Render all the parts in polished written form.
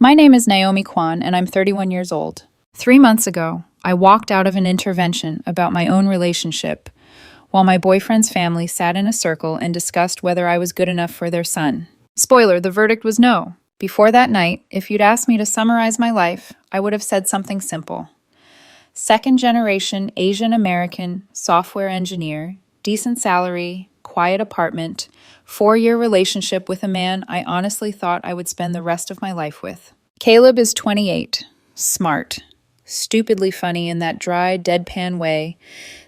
My name is Naomi Kwan, and I'm 31 years old. 3 months ago, I walked out of an intervention about my own relationship while my boyfriend's family sat in a circle and discussed whether I was good enough for their son. Spoiler, the verdict was no. Before that night, if you'd asked me to summarize my life, I would have said something simple. Second generation Asian American software engineer, decent salary, quiet apartment, 4-year relationship with a man I honestly thought I would spend the rest of my life with. Caleb is 28, smart, stupidly funny in that dry, deadpan way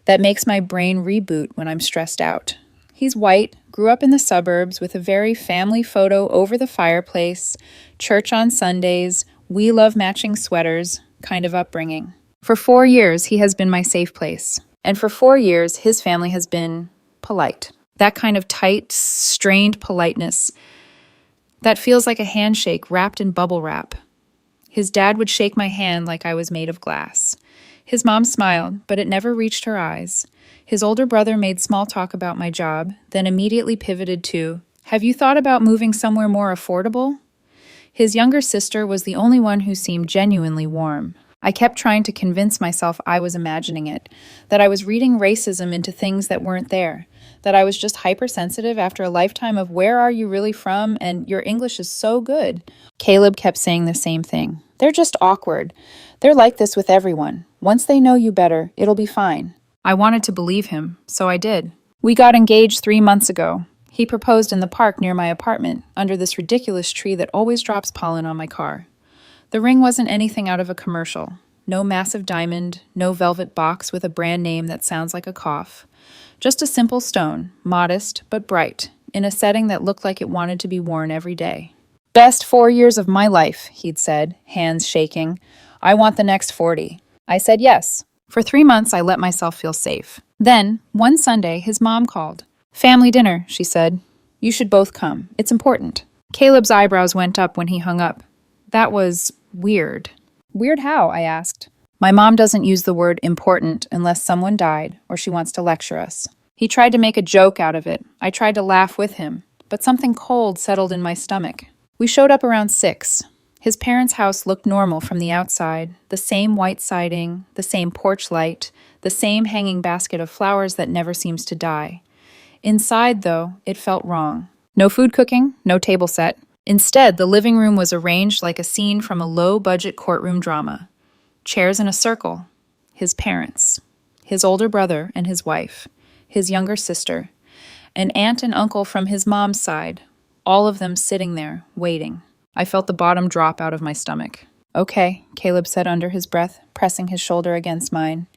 that makes my brain reboot when I'm stressed out. He's white, grew up in the suburbs with a very family photo over the fireplace, church on Sundays, we love matching sweaters kind of upbringing. For 4 years, he has been my safe place. And for 4 years, his family has been polite. That kind of tight, strained politeness that feels like a handshake wrapped in bubble wrap. His dad would shake my hand like I was made of glass. His mom smiled, but it never reached her eyes. His older brother made small talk about my job, then immediately pivoted to, "Have you thought about moving somewhere more affordable?" His younger sister was the only one who seemed genuinely warm. I kept trying to convince myself I was imagining it, that I was reading racism into things that weren't there, that I was just hypersensitive after a lifetime of "where are you really from?" and "your English is so good." Caleb kept saying the same thing. "They're just awkward. They're like this with everyone. Once they know you better, it'll be fine." I wanted to believe him, so I did. We got engaged 3 months ago. He proposed in the park near my apartment, under this ridiculous tree that always drops pollen on my car. The ring wasn't anything out of a commercial. No massive diamond, no velvet box with a brand name that sounds like a cough. Just a simple stone, modest but bright, in a setting that looked like it wanted to be worn every day. "Best 4 years of my life," he'd said, hands shaking. "I want the next 40. I said yes. For 3 months, I let myself feel safe. Then, one Sunday, his mom called. "Family dinner," she said. "You should both come. It's important." Caleb's eyebrows went up when he hung up. That was weird. Weird how? I asked. My mom doesn't use the word important unless someone died or she wants to lecture us. He tried to make a joke out of it. I tried to laugh with him, but something cold settled in my stomach. We showed up around 6. His parents' house looked normal from the outside, the same white siding, the same porch light, the same hanging basket of flowers that never seems to die. Inside, though, it felt wrong. No food cooking, no table set. Instead, the living room was arranged like a scene from a low-budget courtroom drama. Chairs in a circle. His parents. His older brother and his wife. His younger sister. An aunt and uncle from his mom's side. All of them sitting there, waiting. I felt the bottom drop out of my stomach. "Okay," Caleb said under his breath, pressing his shoulder against mine.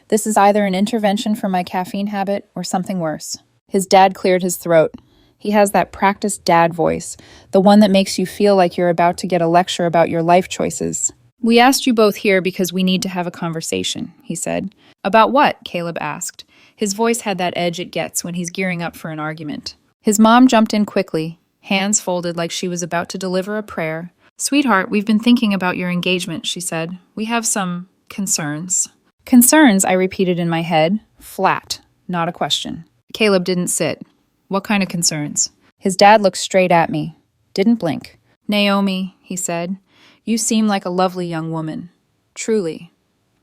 "This is either an intervention for my caffeine habit or something worse." His dad cleared his throat. He has that practiced dad voice, the one that makes you feel like you're about to get a lecture about your life choices. "We asked you both here because we need to have a conversation," he said. "About what?" Caleb asked. His voice had that edge it gets when he's gearing up for an argument. His mom jumped in quickly, hands folded like she was about to deliver a prayer. "Sweetheart, we've been thinking about your engagement," she said. "We have some concerns." "Concerns," I repeated in my head, flat, not a question. Caleb didn't sit. "What kind of concerns?" His dad looked straight at me, didn't blink. "Naomi," he said, "you seem like a lovely young woman. Truly.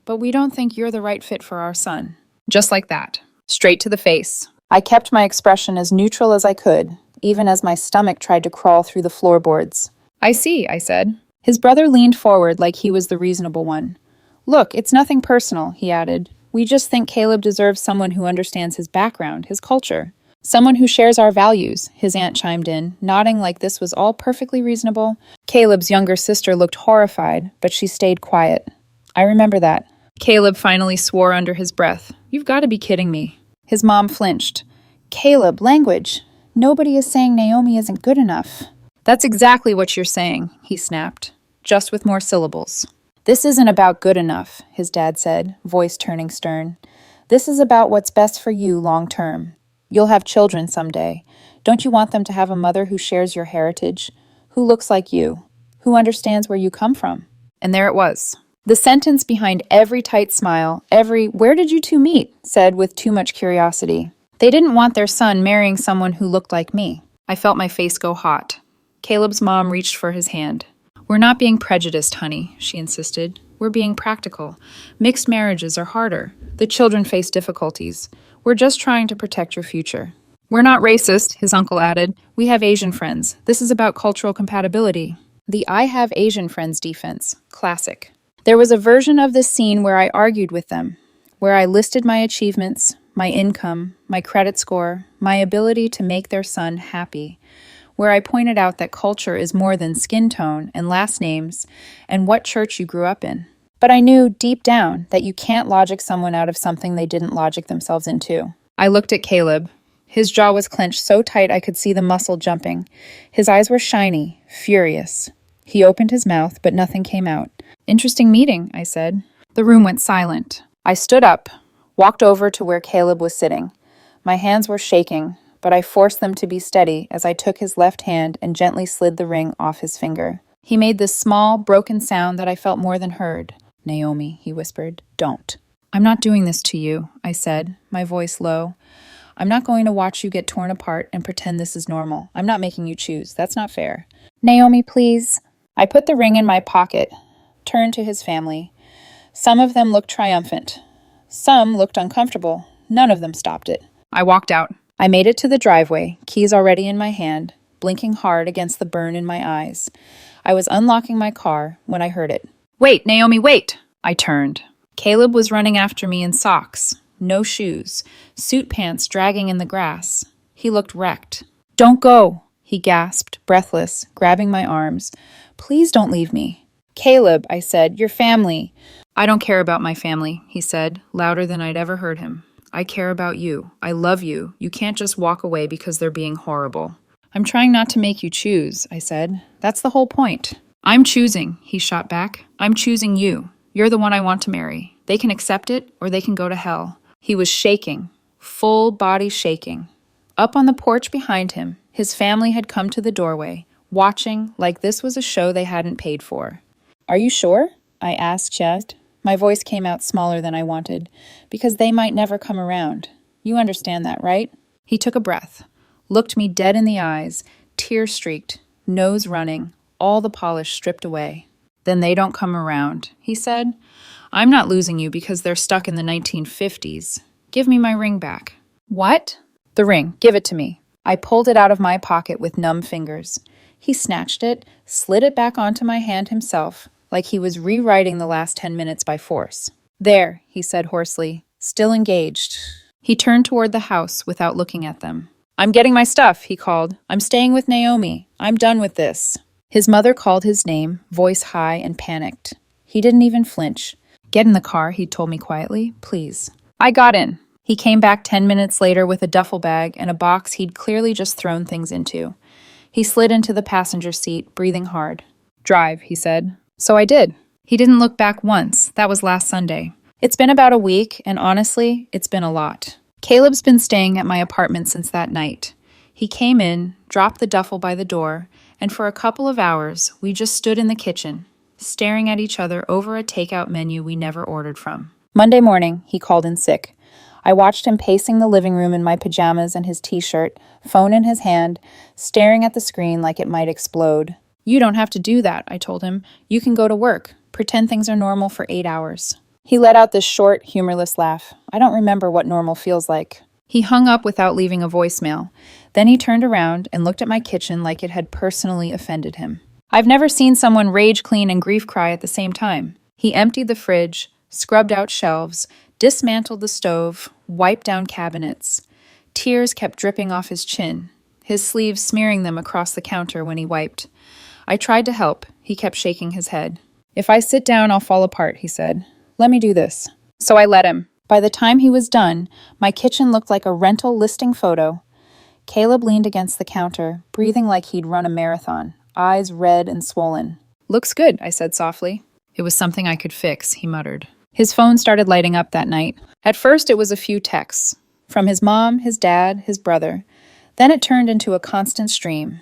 But we don't think you're the right fit for our son." Just like that. Straight to the face. I kept my expression as neutral as I could, even as my stomach tried to crawl through the floorboards. "I see," I said. His brother leaned forward like he was the reasonable one. "Look, it's nothing personal," he added. "We just think Caleb deserves someone who understands his background, his culture. Someone who shares our values," his aunt chimed in, nodding like this was all perfectly reasonable. Caleb's younger sister looked horrified, but she stayed quiet. I remember that. Caleb finally swore under his breath. "You've got to be kidding me." His mom flinched. "Caleb, language. Nobody is saying Naomi isn't good enough." "That's exactly what you're saying," he snapped, just with more syllables. "This isn't about good enough," his dad said, voice turning stern. "This is about what's best for you long term. You'll have children someday. Don't you want them to have a mother who shares your heritage, who looks like you, who understands where you come from?" And there it was. The sentence behind every tight smile, every "where did you two meet?" said with too much curiosity. They didn't want their son marrying someone who looked like me. I felt my face go hot. Caleb's mom reached for his hand. We're not being prejudiced, honey, she insisted. We're being practical. Mixed marriages are harder. The children face difficulties. We're just trying to protect your future. We're not racist, his uncle added. We have Asian friends. This is about cultural compatibility. The I have Asian friends defense. Classic. There was a version of this scene where I argued with them, where I listed my achievements, my income, my credit score, my ability to make their son happy, where I pointed out that culture is more than skin tone and last names and what church you grew up in. But I knew deep down that you can't logic someone out of something they didn't logic themselves into. I looked at Caleb. His jaw was clenched so tight I could see the muscle jumping. His eyes were shiny, furious. He opened his mouth, but nothing came out. Interesting meeting, I said. The room went silent. I stood up, walked over to where Caleb was sitting. My hands were shaking, but I forced them to be steady as I took his left hand and gently slid the ring off his finger. He made this small, broken sound that I felt more than heard. Naomi, he whispered, don't. I'm not doing this to you, I said, my voice low. I'm not going to watch you get torn apart and pretend this is normal. I'm not making you choose. That's not fair. Naomi, please. I put the ring in my pocket, turned to his family. Some of them looked triumphant. Some looked uncomfortable. None of them stopped it. I walked out. I made it to the driveway, keys already in my hand, blinking hard against the burn in my eyes. I was unlocking my car when I heard it. Wait, Naomi, wait! I turned. Caleb was running after me in socks, no shoes, suit pants dragging in the grass. He looked wrecked. Don't go, he gasped, breathless, grabbing my arms. Please don't leave me. Caleb, I said, your family. I don't care about my family, he said, louder than I'd ever heard him. I care about you. I love you. You can't just walk away because they're being horrible. I'm trying not to make you choose, I said. That's the whole point. I'm choosing, he shot back. I'm choosing you. You're the one I want to marry. They can accept it or they can go to hell. He was shaking, full body shaking. Up on the porch behind him, his family had come to the doorway, watching like this was a show they hadn't paid for. Are you sure? I asked Chad. My voice came out smaller than I wanted, because they might never come around. You understand that, right? He took a breath, looked me dead in the eyes, tear-streaked, nose running, all the polish stripped away. Then they don't come around, he said. I'm not losing you because they're stuck in the 1950s. Give me my ring back. What? The ring. Give it to me. I pulled it out of my pocket with numb fingers. He snatched it, slid it back onto my hand himself, like he was rewriting the last 10 minutes by force. There, he said hoarsely, still engaged. He turned toward the house without looking at them. I'm getting my stuff, he called. I'm staying with Naomi. I'm done with this. His mother called his name, voice high and panicked. He didn't even flinch. Get in the car, he told me quietly, please. I got in. He came back 10 minutes later with a duffel bag and a box he'd clearly just thrown things into. He slid into the passenger seat, breathing hard. Drive, he said. So I did. He didn't look back once. That was last Sunday. It's been about a week, and honestly, it's been a lot. Caleb's been staying at my apartment since that night. He came in, dropped the duffel by the door, and for a couple of hours, we just stood in the kitchen, staring at each other over a takeout menu we never ordered from. Monday morning, he called in sick. I watched him pacing the living room in my pajamas and his t-shirt, phone in his hand, staring at the screen like it might explode. You don't have to do that, I told him. You can go to work. Pretend things are normal for 8 hours. He let out this short, humorless laugh. I don't remember what normal feels like. He hung up without leaving a voicemail. Then he turned around and looked at my kitchen like it had personally offended him. I've never seen someone rage clean and grief cry at the same time. He emptied the fridge, scrubbed out shelves, dismantled the stove, wiped down cabinets. Tears kept dripping off his chin, his sleeves smearing them across the counter when he wiped. I tried to help. He kept shaking his head. If I sit down, I'll fall apart, he said. Let me do this. So I let him. By the time he was done, my kitchen looked like a rental listing photo. Caleb leaned against the counter, breathing like he'd run a marathon, eyes red and swollen. Looks good, I said softly. It was something I could fix, he muttered. His phone started lighting up that night. At first, it was a few texts. From his mom, his dad, his brother. Then it turned into a constant stream.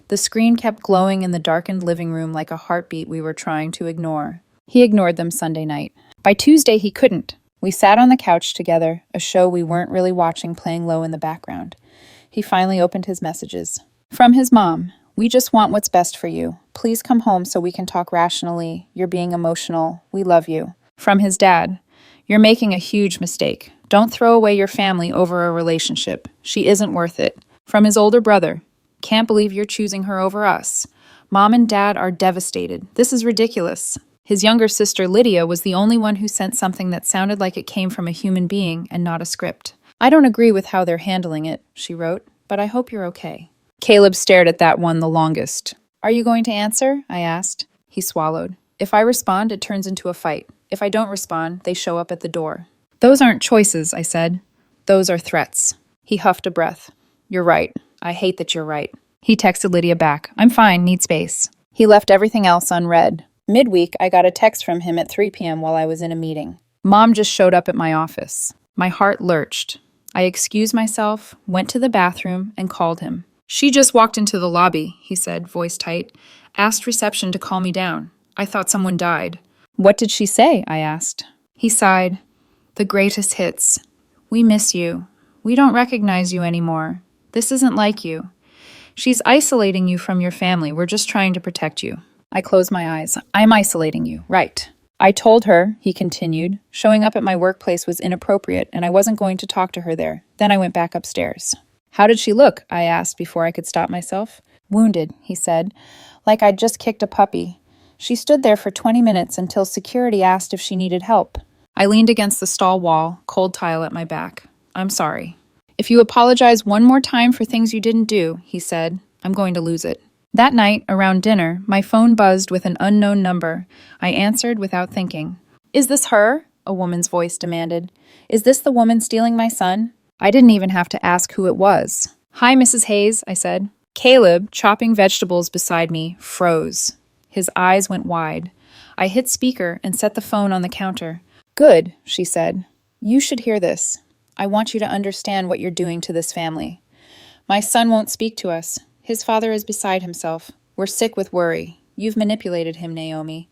The screen kept glowing in the darkened living room like a heartbeat we were trying to ignore. He ignored them Sunday night. By Tuesday, he couldn't. We sat on the couch together, a show we weren't really watching playing low in the background. He finally opened his messages. From his mom, We just want what's best for you. Please come home so we can talk rationally. You're being emotional. We love you. From his dad, you're making a huge mistake. Don't throw away your family over a relationship. She isn't worth it. From his older brother, can't believe you're choosing her over us. Mom and Dad are devastated. This is ridiculous. His younger sister, Lydia, was the only one who sent something that sounded like it came from a human being and not a script. I don't agree with how they're handling it, she wrote, but I hope you're okay. Caleb stared at that one the longest. Are you going to answer? I asked. He swallowed. If I respond, it turns into a fight. If I don't respond, they show up at the door. Those aren't choices, I said. Those are threats. He huffed a breath. You're right. I hate that you're right. He texted Lydia back. I'm fine, need space. He left everything else unread. Midweek, I got a text from him at 3 p.m. while I was in a meeting. Mom just showed up at my office. My heart lurched. I excused myself, went to the bathroom, and called him. She just walked into the lobby, he said, voice tight. Asked reception to call me down. I thought someone died. What did she say? I asked. He sighed. The greatest hits. We miss you. We don't recognize you anymore. This isn't like you. She's isolating you from your family. We're just trying to protect you. I closed my eyes. I'm isolating you. Right. I told her, he continued, showing up at my workplace was inappropriate and I wasn't going to talk to her there. Then I went back upstairs. How did she look? I asked before I could stop myself. Wounded, he said, like I'd just kicked a puppy. She stood there for 20 minutes until security asked if she needed help. I leaned against the stall wall, cold tile at my back. I'm sorry. If you apologize one more time for things you didn't do, he said, I'm going to lose it. That night, around dinner, my phone buzzed with an unknown number. I answered without thinking. Is this her? A woman's voice demanded. Is this the woman stealing my son? I didn't even have to ask who it was. Hi, Mrs. Hayes, I said. Caleb, chopping vegetables beside me, froze. His eyes went wide. I hit speaker and set the phone on the counter. Good, she said. You should hear this. I want you to understand what you're doing to this family. My son won't speak to us. His father is beside himself. We're sick with worry. You've manipulated him, Naomi.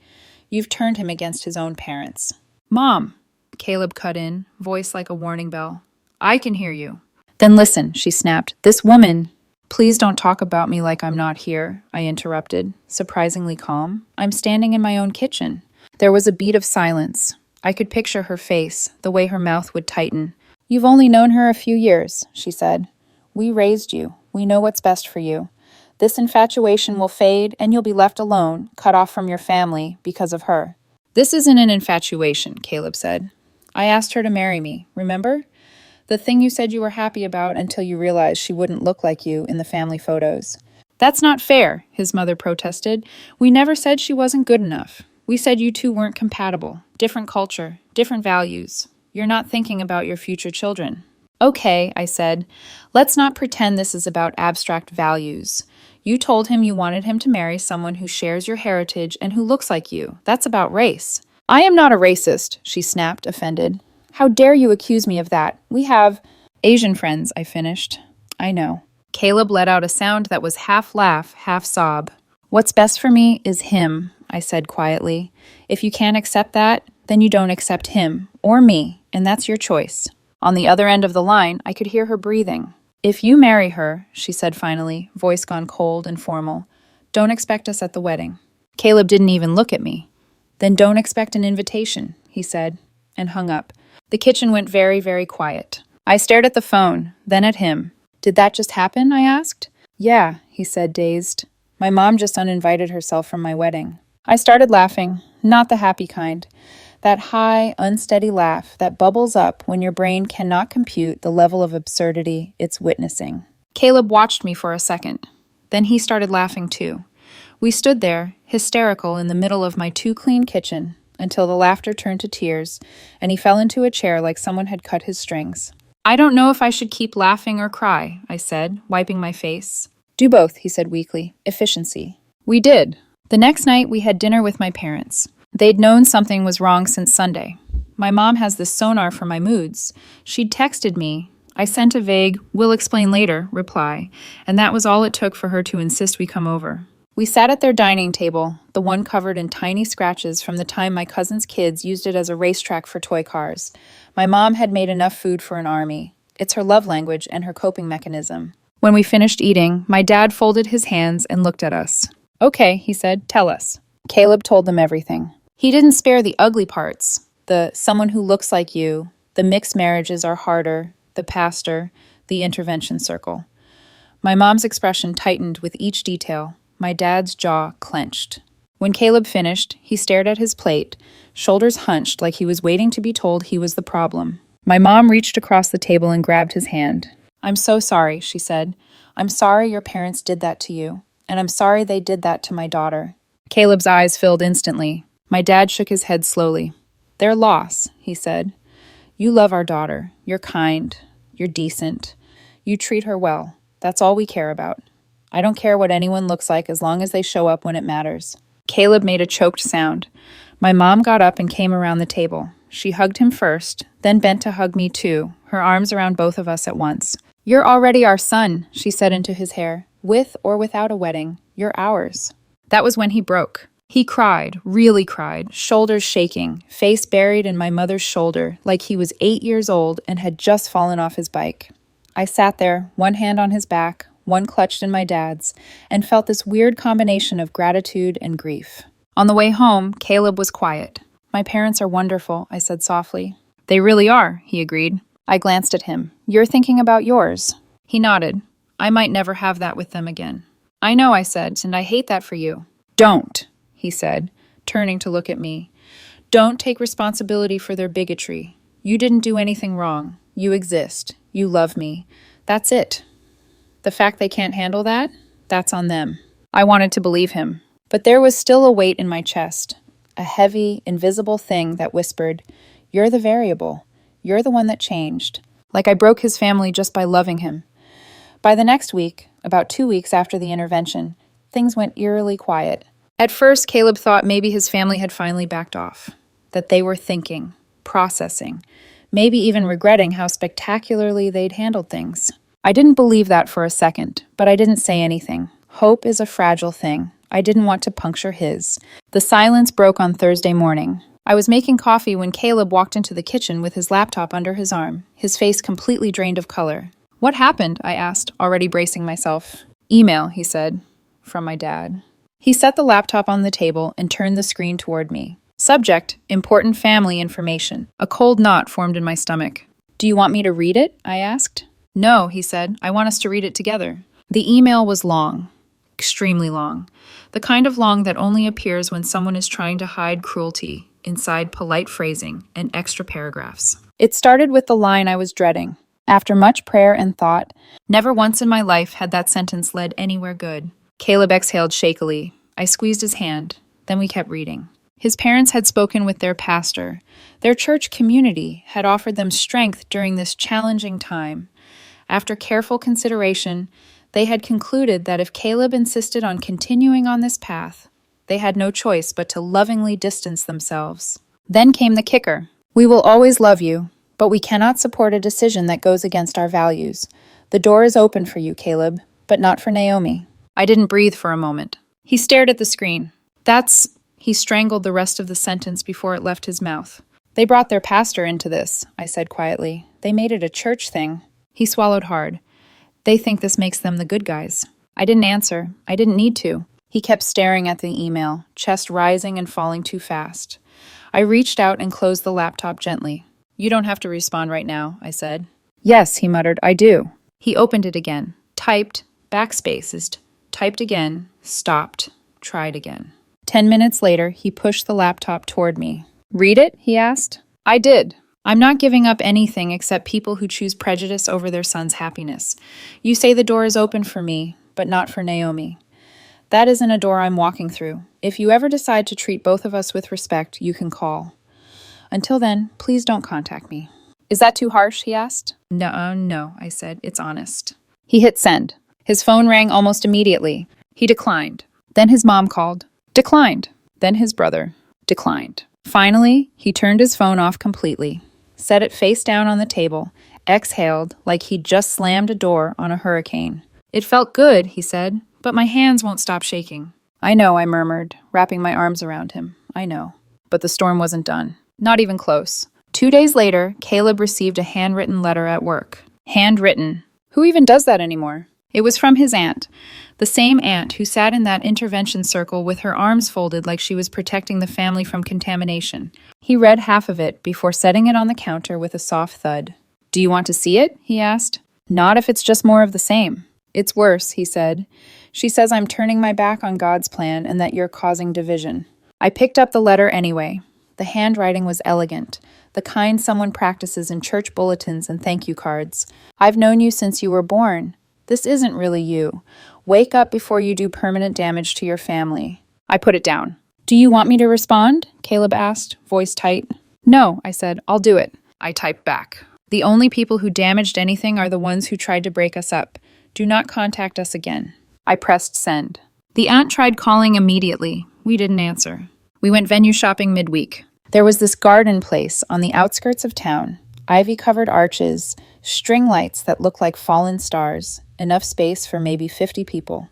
You've turned him against his own parents. Mom, Caleb cut in, voice like a warning bell. I can hear you. Then listen, she snapped. This woman... Please don't talk about me like I'm not here, I interrupted, surprisingly calm. I'm standing in my own kitchen. There was a beat of silence. I could picture her face, the way her mouth would tighten. You've only known her a few years, she said. We raised you. We know what's best for you. This infatuation will fade and you'll be left alone, cut off from your family because of her. This isn't an infatuation, Caleb said. I asked her to marry me, remember? The thing you said you were happy about until you realized she wouldn't look like you in the family photos. That's not fair, his mother protested. We never said she wasn't good enough. We said you two weren't compatible. Different culture, different values. You're not thinking about your future children. Okay, I said. Let's not pretend this is about abstract values. You told him you wanted him to marry someone who shares your heritage and who looks like you. That's about race. I am not a racist, she snapped, offended. How dare you accuse me of that? We have Asian friends, I finished. I know. Caleb let out a sound that was half laugh, half sob. What's best for me is him, I said quietly. If you can't accept that, then you don't accept him or me, and that's your choice. On the other end of the line, I could hear her breathing. If you marry her, she said finally, voice gone cold and formal, don't expect us at the wedding. Caleb didn't even look at me. Then don't expect an invitation, he said, and hung up. The kitchen went very, very quiet. I stared at the phone, then at him. Did that just happen? I asked. Yeah, he said, dazed. My mom just uninvited herself from my wedding. I started laughing, not the happy kind. That high, unsteady laugh that bubbles up when your brain cannot compute the level of absurdity it's witnessing. Caleb watched me for a second. Then he started laughing too. We stood there, hysterical in the middle of my too-clean kitchen, until the laughter turned to tears, and he fell into a chair like someone had cut his strings. I don't know if I should keep laughing or cry, I said, wiping my face. Do both, he said weakly. Efficiency. We did. The next night, we had dinner with my parents. They'd known something was wrong since Sunday. My mom has this sonar for my moods. She'd texted me. I sent a vague, "we'll explain later," reply, and that was all it took for her to insist we come over. We sat at their dining table, the one covered in tiny scratches from the time my cousin's kids used it as a racetrack for toy cars. My mom had made enough food for an army. It's her love language and her coping mechanism. When we finished eating, my dad folded his hands and looked at us. Okay, he said, tell us. Caleb told them everything. He didn't spare the ugly parts. The someone who looks like you, the mixed marriages are harder, the pastor, the intervention circle. My mom's expression tightened with each detail. My dad's jaw clenched. When Caleb finished, he stared at his plate, shoulders hunched like he was waiting to be told he was the problem. My mom reached across the table and grabbed his hand. I'm so sorry, she said. I'm sorry your parents did that to you, and I'm sorry they did that to my daughter. Caleb's eyes filled instantly. My dad shook his head slowly. Their loss, he said. You love our daughter. You're kind. You're decent. You treat her well. That's all we care about. I don't care what anyone looks like as long as they show up when it matters. Caleb made a choked sound. My mom got up and came around the table. She hugged him first, then bent to hug me too, her arms around both of us at once. You're already our son, she said into his hair. With or without a wedding, you're ours. That was when he broke. He cried, really cried, shoulders shaking, face buried in my mother's shoulder, like he was 8 years old and had just fallen off his bike. I sat there, one hand on his back, one clutched in my dad's, and felt this weird combination of gratitude and grief. On the way home, Caleb was quiet. My parents are wonderful, I said softly. They really are, he agreed. I glanced at him. You're thinking about yours. He nodded. I might never have that with them again. I know, I said, and I hate that for you. Don't, he said, turning to look at me. Don't take responsibility for their bigotry. You didn't do anything wrong. You exist. You love me. That's it. The fact they can't handle that, that's on them. I wanted to believe him, but there was still a weight in my chest, a heavy, invisible thing that whispered, you're the variable. You're the one that changed. Like I broke his family just by loving him. By the next week, about 2 weeks after the intervention, things went eerily quiet. At first, Caleb thought maybe his family had finally backed off, that they were thinking, processing, maybe even regretting how spectacularly they'd handled things. I didn't believe that for a second, but I didn't say anything. Hope is a fragile thing. I didn't want to puncture his. The silence broke on Thursday morning. I was making coffee when Caleb walked into the kitchen with his laptop under his arm, his face completely drained of color. What happened? I asked, already bracing myself. Email, he said, from my dad. He set the laptop on the table and turned the screen toward me. Subject, important family information. A cold knot formed in my stomach. Do you want me to read it? I asked. No, he said. I want us to read it together. The email was long. Extremely long. The kind of long that only appears when someone is trying to hide cruelty inside polite phrasing and extra paragraphs. It started with the line I was dreading. After much prayer and thought, never once in my life had that sentence led anywhere good. Caleb exhaled shakily. I squeezed his hand. Then we kept reading. His parents had spoken with their pastor. Their church community had offered them strength during this challenging time. After careful consideration, they had concluded that if Caleb insisted on continuing on this path, they had no choice but to lovingly distance themselves. Then came the kicker. We will always love you, but we cannot support a decision that goes against our values. The door is open for you, Caleb, but not for Naomi. I didn't breathe for a moment. He stared at the screen. He strangled the rest of the sentence before it left his mouth. They brought their pastor into this, I said quietly. They made it a church thing. He swallowed hard. They think this makes them the good guys. I didn't answer. I didn't need to. He kept staring at the email, chest rising and falling too fast. I reached out and closed the laptop gently. You don't have to respond right now, I said. Yes, he muttered, I do. He opened it again, typed, backspaced, typed again, stopped, tried again. 10 minutes later, he pushed the laptop toward me. Read it? He asked. I did. I'm not giving up anything except people who choose prejudice over their son's happiness. You say the door is open for me, but not for Naomi. That isn't a door I'm walking through. If you ever decide to treat both of us with respect, you can call. Until then, please don't contact me. Is that too harsh? He asked. No, I said. It's honest. He hit send. His phone rang almost immediately. He declined. Then his mom called. Declined. Then his brother. Declined. Finally, he turned his phone off completely, set it face down on the table, exhaled like he'd just slammed a door on a hurricane. It felt good, he said, but my hands won't stop shaking. I know, I murmured, wrapping my arms around him. I know. But the storm wasn't done. Not even close. 2 days later, Caleb received a handwritten letter at work. Handwritten. Who even does that anymore? It was from his aunt, the same aunt who sat in that intervention circle with her arms folded like she was protecting the family from contamination. He read half of it before setting it on the counter with a soft thud. "Do you want to see it?" he asked. "Not if it's just more of the same." "It's worse," he said. "She says I'm turning my back on God's plan and that you're causing division." I picked up the letter anyway. The handwriting was elegant, the kind someone practices in church bulletins and thank you cards. "I've known you since you were born. This isn't really you. Wake up before you do permanent damage to your family." I put it down. "Do you want me to respond?" Caleb asked, voice tight. "No," I said. "I'll do it." I typed back. "The only people who damaged anything are the ones who tried to break us up. Do not contact us again." I pressed send. The aunt tried calling immediately. We didn't answer. We went venue shopping midweek. There was this garden place on the outskirts of town, ivy-covered arches, string lights that looked like fallen stars, enough space for maybe 50 people.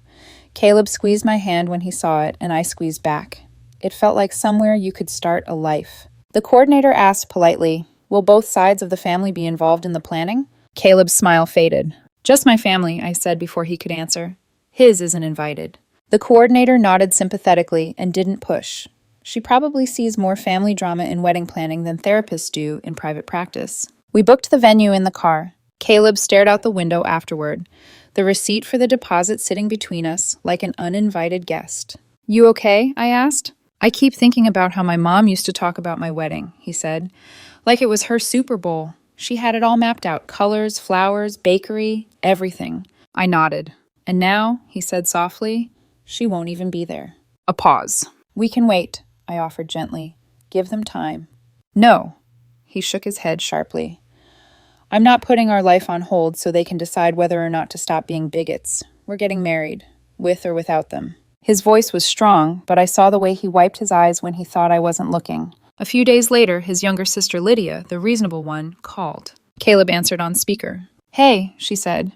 Caleb squeezed my hand when he saw it, and I squeezed back. It felt like somewhere you could start a life. The coordinator asked politely, "Will both sides of the family be involved in the planning?" Caleb's smile faded. "Just my family," I said before he could answer. "His isn't invited." The coordinator nodded sympathetically and didn't push. She probably sees more family drama in wedding planning than therapists do in private practice. We booked the venue in the car. Caleb stared out the window afterward, the receipt for the deposit sitting between us like an uninvited guest. "You okay?" I asked. "I keep thinking about how my mom used to talk about my wedding," he said. "Like it was her Super Bowl. She had it all mapped out, colors, flowers, bakery, everything." I nodded. "And now," he said softly, "she won't even be there." A pause. "We can wait," I offered gently. "Give them time." "No." He shook his head sharply. "I'm not putting our life on hold so they can decide whether or not to stop being bigots. We're getting married, with or without them." His voice was strong, but I saw the way he wiped his eyes when he thought I wasn't looking. A few days later, his younger sister Lydia, the reasonable one, called. Caleb answered on speaker. "Hey," she said.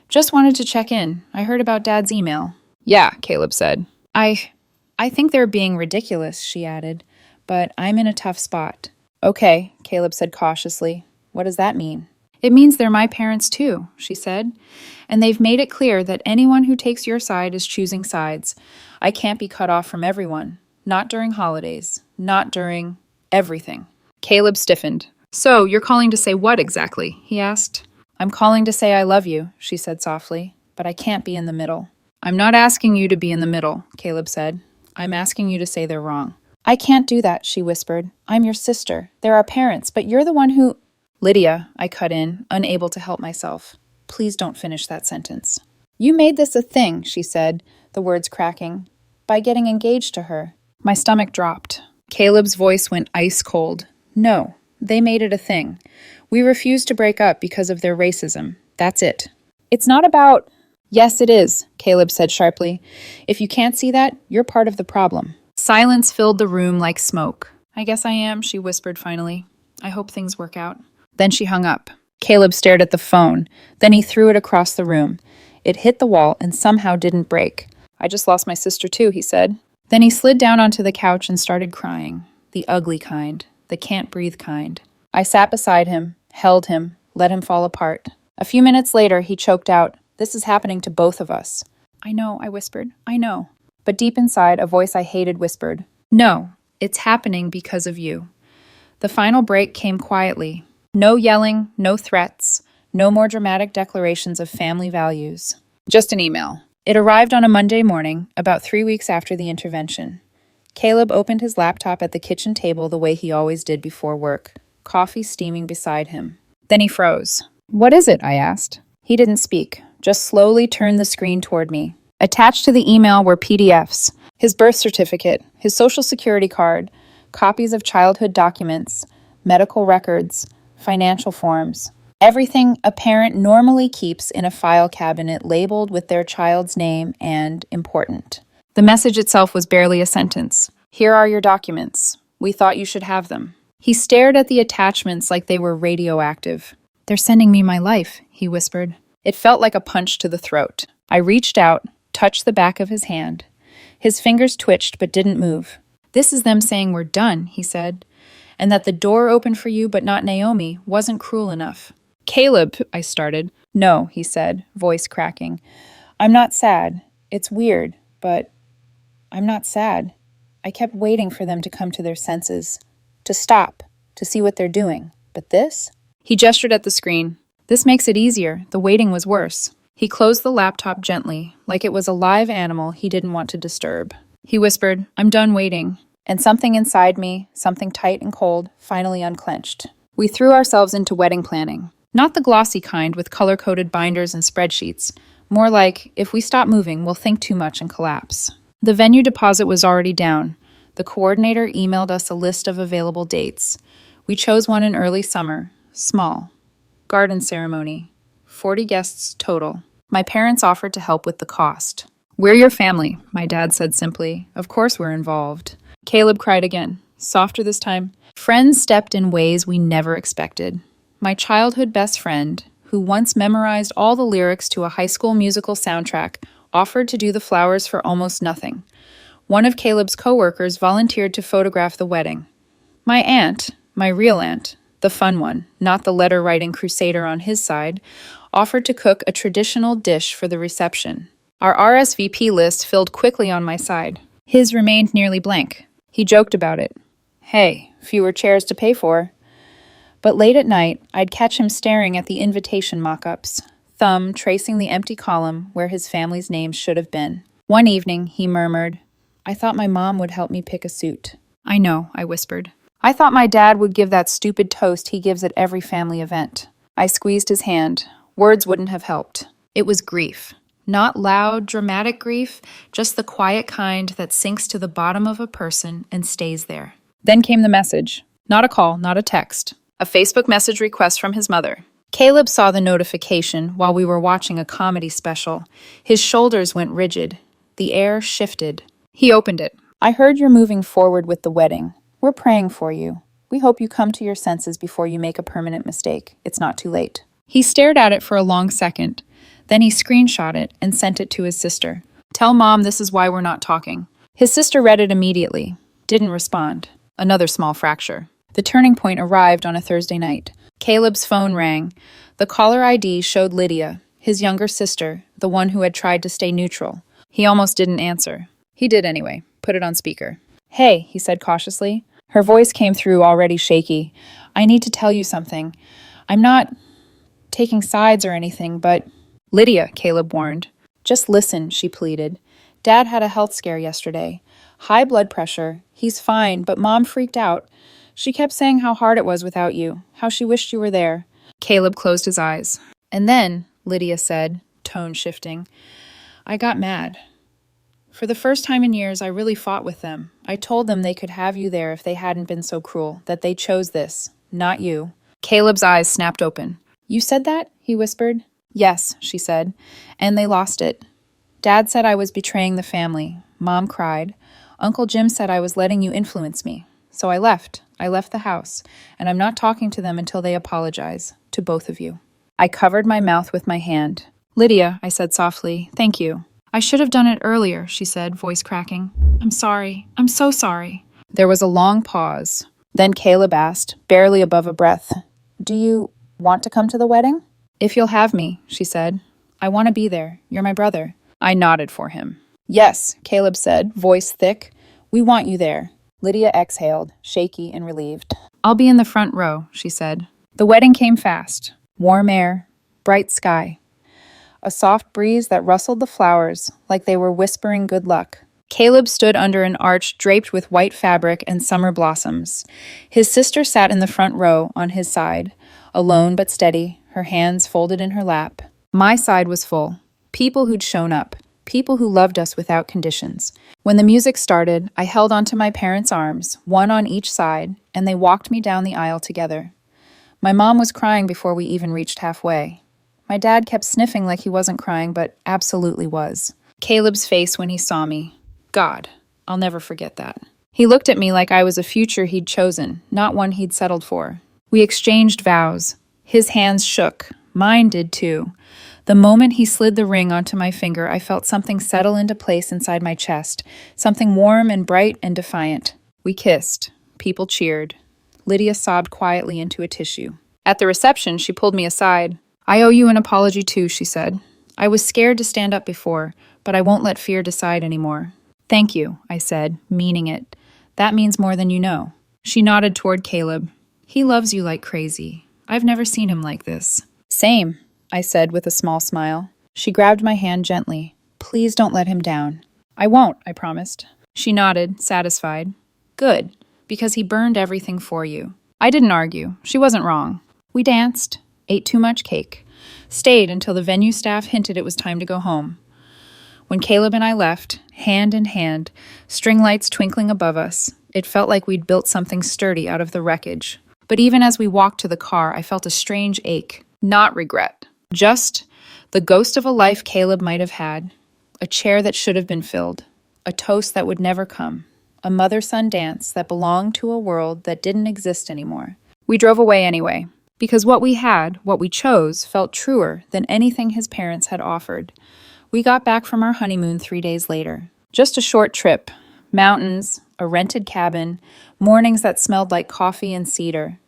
"Just wanted to check in. I heard about Dad's email." "Yeah," Caleb said. I think they're being ridiculous," she added, "but I'm in a tough spot." "Okay," Caleb said cautiously. "What does that mean?" "It means they're my parents too," she said, "and they've made it clear that anyone who takes your side is choosing sides. I can't be cut off from everyone. Not during holidays. Not during everything." Caleb stiffened. "So, you're calling to say what exactly?" he asked. "I'm calling to say I love you," she said softly, "but I can't be in the middle." "I'm not asking you to be in the middle," Caleb said. "I'm asking you to say they're wrong." "I can't do that," she whispered. "I'm your sister. They're our parents, but you're the one who—" "Lydia," I cut in, unable to help myself. "Please don't finish that sentence." "You made this a thing," she said, the words cracking, "by getting engaged to her." My stomach dropped. Caleb's voice went ice cold. "No, they made it a thing. We refused to break up because of their racism. That's it." "It's not about—" "Yes, it is," Caleb said sharply. "If you can't see that, you're part of the problem." Silence filled the room like smoke. "I guess I am," she whispered finally. "I hope things work out." Then she hung up. Caleb stared at the phone. Then he threw it across the room. It hit the wall and somehow didn't break. "I just lost my sister too," he said. Then he slid down onto the couch and started crying. The ugly kind. The can't-breathe kind. I sat beside him, held him, let him fall apart. A few minutes later, he choked out, "This is happening to both of us." "I know," I whispered. "I know." But deep inside, a voice I hated whispered, "No, it's happening because of you." The final break came quietly. No yelling, no threats, no more dramatic declarations of family values. Just an email. It arrived on a Monday morning, about 3 weeks after the intervention. Caleb opened his laptop at the kitchen table the way he always did before work, coffee steaming beside him. Then he froze. "What is it?" I asked. He didn't speak, just slowly turned the screen toward me. Attached to the email were PDFs, his birth certificate, his social security card, copies of childhood documents, medical records, financial forms. Everything a parent normally keeps in a file cabinet labeled with their child's name and important. The message itself was barely a sentence. "Here are your documents. We thought you should have them." He stared at the attachments like they were radioactive. "They're sending me my life," he whispered. It felt like a punch to the throat. I reached out, touched the back of his hand. His fingers twitched but didn't move. "This is them saying we're done," he said, "and that the door opened for you but not Naomi wasn't cruel enough." "Caleb," I started. "No," he said, voice cracking. I'm not sad. It's weird, but I'm not sad. I kept waiting for them to come to their senses, to stop, to see what they're doing. But this? He gestured at the screen. This makes it easier. The waiting was worse. He closed the laptop gently, like it was a live animal he didn't want to disturb. He whispered, I'm done waiting. And something inside me, something tight and cold, finally unclenched. We threw ourselves into wedding planning. Not the glossy kind with color-coded binders and spreadsheets. More like, if we stop moving, we'll think too much and collapse. The venue deposit was already down. The coordinator emailed us a list of available dates. We chose one in early summer, small. Garden ceremony. 40 guests total. My parents offered to help with the cost. We're your family, my dad said simply. Of course we're involved. Caleb cried again, softer this time. Friends stepped in ways we never expected. My childhood best friend, who once memorized all the lyrics to a high school musical soundtrack, offered to do the flowers for almost nothing. One of Caleb's coworkers volunteered to photograph the wedding. My aunt, my real aunt, the fun one, not the letter-writing crusader on his side, offered to cook a traditional dish for the reception. Our RSVP list filled quickly on my side. His remained nearly blank. He joked about it. Hey, fewer chairs to pay for. But late at night, I'd catch him staring at the invitation mock-ups, thumb tracing the empty column where his family's names should have been. One evening, he murmured, I thought my mom would help me pick a suit. I know, I whispered. I thought my dad would give that stupid toast he gives at every family event. I squeezed his hand. Words wouldn't have helped. It was grief. Not loud, dramatic grief, just the quiet kind that sinks to the bottom of a person and stays there. Then came the message. Not a call, not a text. A Facebook message request from his mother. Caleb saw the notification while we were watching a comedy special. His shoulders went rigid. The air shifted. He opened it. I heard you're moving forward with the wedding. We're praying for you. We hope you come to your senses before you make a permanent mistake. It's not too late. He stared at it for a long second. Then he screenshot it and sent it to his sister. Tell Mom this is why we're not talking. His sister read it immediately. Didn't respond. Another small fracture. The turning point arrived on a Thursday night. Caleb's phone rang. The caller ID showed Lydia, his younger sister, the one who had tried to stay neutral. He almost didn't answer. He did anyway. Put it on speaker. Hey, he said cautiously. Her voice came through already shaky. I need to tell you something. I'm not taking sides or anything, but... Lydia, Caleb warned. Just listen, she pleaded. Dad had a health scare yesterday. High blood pressure. He's fine, but Mom freaked out. She kept saying how hard it was without you, how she wished you were there. Caleb closed his eyes. And then, Lydia said, tone shifting, I got mad. For the first time in years, I really fought with them. I told them they could have you there if they hadn't been so cruel, that they chose this, not you. Caleb's eyes snapped open. You said that? He whispered. Yes, she said, and they lost it. Dad said I was betraying the family. Mom cried. Uncle Jim said I was letting you influence me. So I left. I left the house, and I'm not talking to them until they apologize, to both of you. I covered my mouth with my hand. Lydia, I said softly, thank you. I should have done it earlier, she said, voice cracking. I'm sorry. I'm so sorry. There was a long pause. Then Caleb asked, barely above a breath, do you want to come to the wedding? If you'll have me, she said. I want to be there. You're my brother. I nodded for him. Yes, Caleb said, voice thick. We want you there. Lydia exhaled, shaky and relieved. I'll be in the front row, she said. The wedding came fast. Warm air, bright sky. A soft breeze that rustled the flowers like they were whispering good luck. Caleb stood under an arch draped with white fabric and summer blossoms. His sister sat in the front row on his side, alone but steady, her hands folded in her lap. My side was full. People who'd shown up. People who loved us without conditions. When the music started, I held onto my parents' arms, one on each side, and they walked me down the aisle together. My mom was crying before we even reached halfway. My dad kept sniffing like he wasn't crying, but absolutely was. Caleb's face when he saw me. God, I'll never forget that. He looked at me like I was a future he'd chosen, not one he'd settled for. We exchanged vows. His hands shook. Mine did too. The moment he slid the ring onto my finger, I felt something settle into place inside my chest, something warm and bright and defiant. We kissed. People cheered. Lydia sobbed quietly into a tissue. At the reception, she pulled me aside. I owe you an apology too, she said. I was scared to stand up before, but I won't let fear decide anymore. Thank you, I said, meaning it. That means more than you know. She nodded toward Caleb. He loves you like crazy. I've never seen him like this. Same, I said with a small smile. She grabbed my hand gently. Please don't let him down. I won't, I promised. She nodded, satisfied. Good, because he burned everything for you. I didn't argue. She wasn't wrong. We danced, ate too much cake, stayed until the venue staff hinted it was time to go home. When Caleb and I left, hand in hand, string lights twinkling above us, it felt like we'd built something sturdy out of the wreckage. But even as we walked to the car, I felt a strange ache. Not regret. Just the ghost of a life Caleb might have had. A chair that should have been filled. A toast that would never come. A mother-son dance that belonged to a world that didn't exist anymore. We drove away anyway, because what we had, what we chose, felt truer than anything his parents had offered. We got back from our honeymoon 3 days later. Just a short trip. Mountains, a rented cabin, mornings that smelled like coffee and cedar.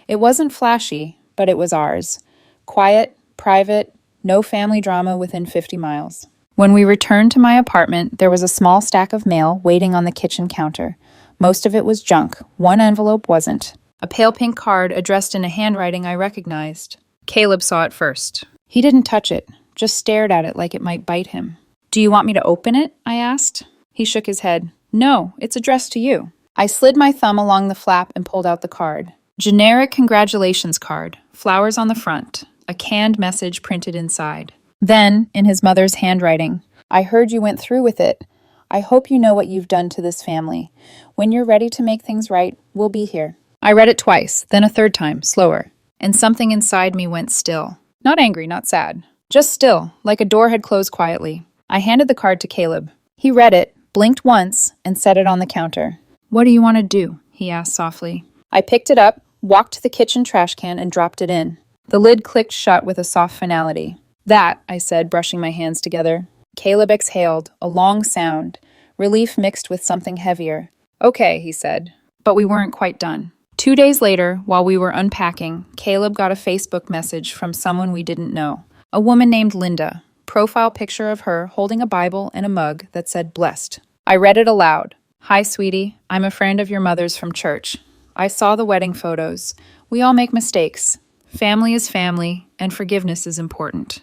It wasn't flashy, but it was ours. Quiet, private, no family drama within 50 miles. When we returned to my apartment, there was a small stack of mail waiting on the kitchen counter. Most of it was junk. One envelope wasn't. A pale pink card addressed in a handwriting I recognized. Caleb saw it first. He didn't touch it, just stared at it like it might bite him. Do you want me to open it? I asked. He shook his head. No, it's addressed to you. I slid my thumb along the flap and pulled out the card. Generic congratulations card, flowers on the front, a canned message printed inside. Then, in his mother's handwriting, I heard you went through with it. I hope you know what you've done to this family. When you're ready to make things right, we'll be here. I read it twice, then a third time, slower, and something inside me went still. Not angry, not sad. Just still, like a door had closed quietly. I handed the card to Caleb. He read it, blinked once, and set it on the counter. What do you want to do? He asked softly. I picked it up, walked to the kitchen trash can, and dropped it in. The lid clicked shut with a soft finality. That, I said, brushing my hands together. Caleb exhaled, a long sound, relief mixed with something heavier. Okay, he said. But we weren't quite done. 2 days later, while we were unpacking, Caleb got a Facebook message from someone we didn't know. A woman named Linda. Profile picture of her holding a Bible and a mug that said blessed. I read it aloud. Hi, sweetie. I'm a friend of your mother's from church. I saw the wedding photos. We all make mistakes. Family is family, and forgiveness is important.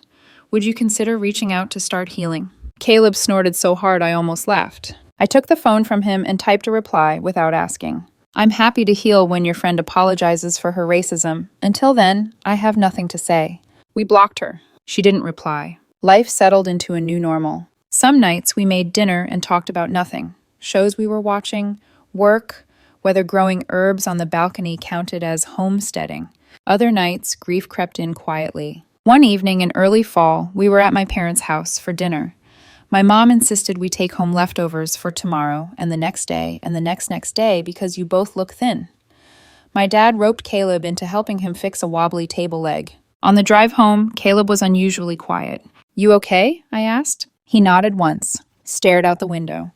Would you consider reaching out to start healing? Caleb snorted so hard I almost laughed. I took the phone from him and typed a reply without asking. I'm happy to heal when your friend apologizes for her racism. Until then, I have nothing to say. We blocked her. She didn't reply. Life settled into a new normal. Some nights we made dinner and talked about nothing. Shows we were watching, work, whether growing herbs on the balcony counted as homesteading. Other nights, grief crept in quietly. One evening in early fall, we were at my parents' house for dinner. My mom insisted we take home leftovers for tomorrow and the next day and the next day because you both look thin. My dad roped Caleb into helping him fix a wobbly table leg. On the drive home, Caleb was unusually quiet. You okay? I asked. He nodded once, stared out the window.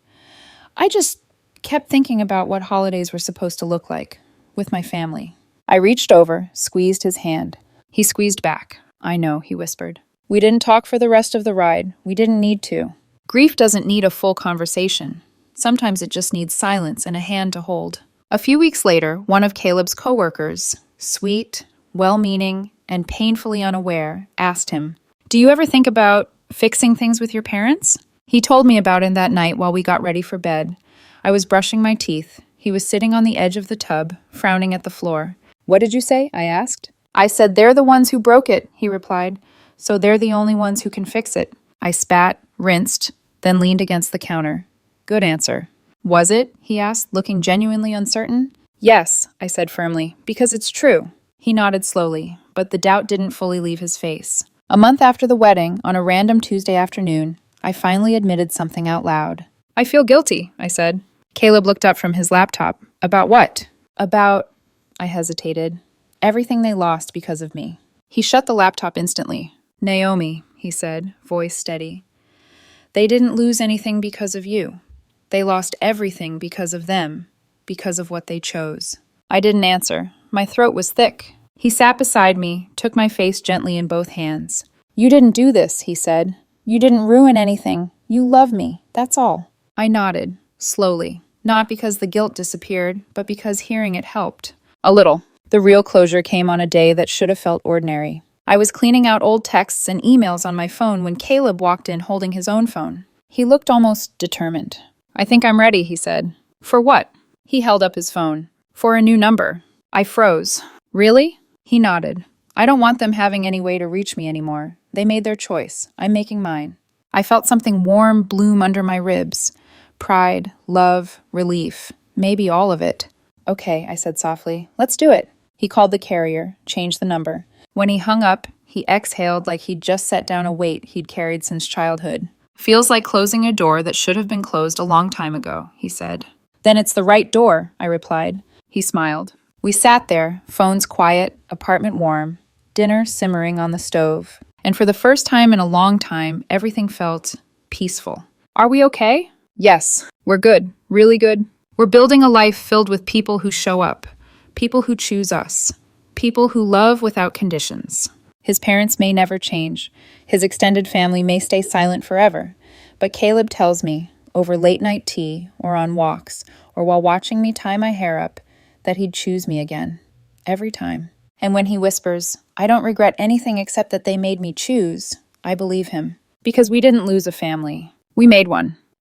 I just kept thinking about what holidays were supposed to look like, with my family. I reached over, squeezed his hand. He squeezed back. I know, he whispered. We didn't talk for the rest of the ride. We didn't need to. Grief doesn't need a full conversation. Sometimes it just needs silence and a hand to hold. A few weeks later, one of Caleb's coworkers, sweet, well-meaning, and painfully unaware, asked him, Do you ever think about fixing things with your parents? He told me about it that night while we got ready for bed. I was brushing my teeth. He was sitting on the edge of the tub, frowning at the floor. What did you say? I asked. I said they're the ones who broke it, he replied. So they're the only ones who can fix it. I spat, rinsed, then leaned against the counter. Good answer. Was it? He asked, looking genuinely uncertain. Yes, I said firmly, because it's true. He nodded slowly, but the doubt didn't fully leave his face. A month after the wedding, on a random Tuesday afternoon, I finally admitted something out loud. I feel guilty, I said. Caleb looked up from his laptop. About what? About, I hesitated, everything they lost because of me. He shut the laptop instantly. Naomi, he said, voice steady. They didn't lose anything because of you. They lost everything because of them, because of what they chose. I didn't answer. My throat was thick. He sat beside me, took my face gently in both hands. You didn't do this, he said. You didn't ruin anything. You love me, that's all. I nodded, slowly, not because the guilt disappeared, but because hearing it helped. A little. The real closure came on a day that should have felt ordinary. I was cleaning out old texts and emails on my phone when Caleb walked in holding his own phone. He looked almost determined. I think I'm ready, he said. For what? He held up his phone. For a new number. I froze. Really? He nodded. I don't want them having any way to reach me anymore. They made their choice. I'm making mine. I felt something warm bloom under my ribs. Pride, love, relief. Maybe all of it. Okay, I said softly. Let's do it. He called the carrier, changed the number. When he hung up, he exhaled like he'd just set down a weight he'd carried since childhood. Feels like closing a door that should have been closed a long time ago, he said. Then it's the right door, I replied. He smiled. We sat there, phones quiet, apartment warm, dinner simmering on the stove. And for the first time in a long time, everything felt peaceful. Are we okay? Yes, we're good, really good. We're building a life filled with people who show up, people who choose us, people who love without conditions. His parents may never change. His extended family may stay silent forever. But Caleb tells me, over late-night tea or on walks or while watching me tie my hair up, that he'd choose me again. Every time. And when he whispers, I don't regret anything except that they made me choose, I believe him. Because we didn't lose a family. We made one.